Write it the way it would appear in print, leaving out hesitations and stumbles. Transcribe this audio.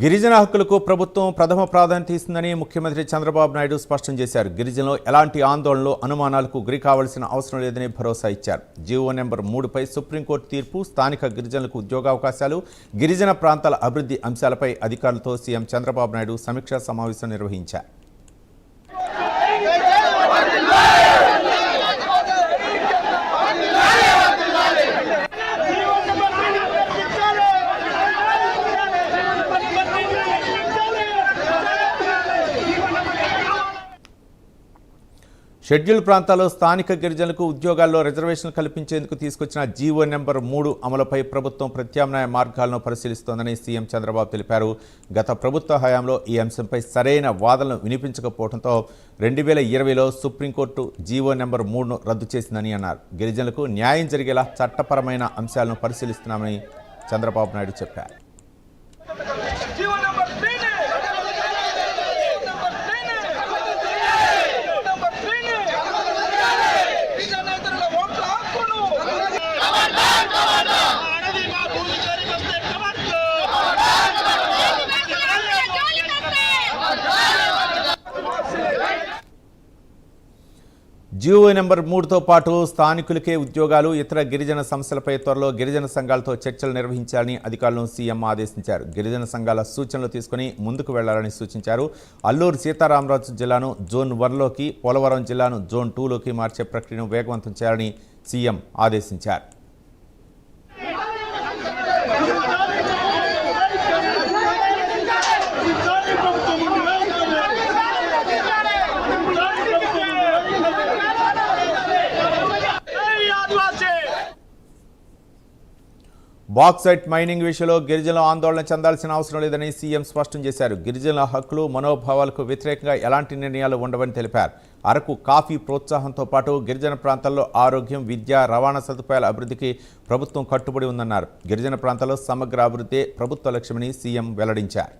గిరిజన హక్కులకు ప్రభుత్వం ప్రథమ ప్రాధాన్యత ఇస్తుందని ముఖ్యమంత్రి చంద్రబాబు నాయుడు స్పష్టం చేశారు. గిరిజనులు ఎలాంటి ఆందోళనలు, అనుమానాలకు గురి కావాల్సిన అవసరం లేదని భరోసా ఇచ్చారు. జీవో నెంబర్ 3పై సుప్రీంకోర్టు తీర్పు, స్థానిక గిరిజనులకు ఉద్యోగావకాశాలు, గిరిజన ప్రాంతాల అభివృద్ధి అంశాలపై అధికారులతో సీఎం చంద్రబాబు నాయుడు సమీక్షా సమావేశం నిర్వహించారు. షెడ్యూల్ ప్రాంతాల్లో స్థానిక గిరిజనులకు ఉద్యోగాల్లో రిజర్వేషన్లు కల్పించేందుకు తీసుకొచ్చిన జీవో నెంబర్ 3 అమలుపై ప్రభుత్వం ప్రత్యామ్నాయ మార్గాలను పరిశీలిస్తోందని సీఎం చంద్రబాబు తెలిపారు. గత ప్రభుత్వ హయాంలో ఈ అంశంపై సరైన వాదనలు వినిపించకపోవడంతో 2020లో సుప్రీంకోర్టు జీవో నెంబర్ 3ను రద్దు చేసిందని అన్నారు. గిరిజనులకు న్యాయం జరిగేలా చట్టపరమైన అంశాలను పరిశీలిస్తున్నామని చంద్రబాబు నాయుడు చెప్పారు. జీవో నెంబర్ 3తో పాటు స్థానికులకే ఉద్యోగాలు, ఇతర గిరిజన సమస్యలపై త్వరలో గిరిజన సంఘాలతో చర్చలు నిర్వహించాలని అధికారులను సీఎం ఆదేశించారు. గిరిజన సంఘాల సూచనలు తీసుకుని ముందుకు వెళ్లాలని సూచించారు. అల్లూరు సీతారామరాజు జిల్లాను జోన్ 1లోకి, పోలవరం జిల్లాను జోన్ 2లోకి మార్చే ప్రక్రియను వేగవంతం చేయాలని సీఎం ఆదేశించారు. బాక్సైట్ మైనింగ్ విషయంలో గిరిజనులు ఆందోళన చెందాల్సిన అవసరం లేదని సీఎం స్పష్టం చేశారు. గిరిజనుల హక్కులు, మనోభావాలకు వ్యతిరేకంగా ఎలాంటి నిర్ణయాలు ఉండవని తెలిపారు. అరకు కాఫీ ప్రోత్సాహంతో పాటు గిరిజన ప్రాంతాల్లో ఆరోగ్యం, విద్య, రవాణా సదుపాయాల అభివృద్ధికి ప్రభుత్వం కట్టుబడి ఉందన్నారు. గిరిజన ప్రాంతాల్లో సమగ్ర అభివృద్ధి ప్రభుత్వ లక్ష్యమని సీఎం వెల్లడించారు.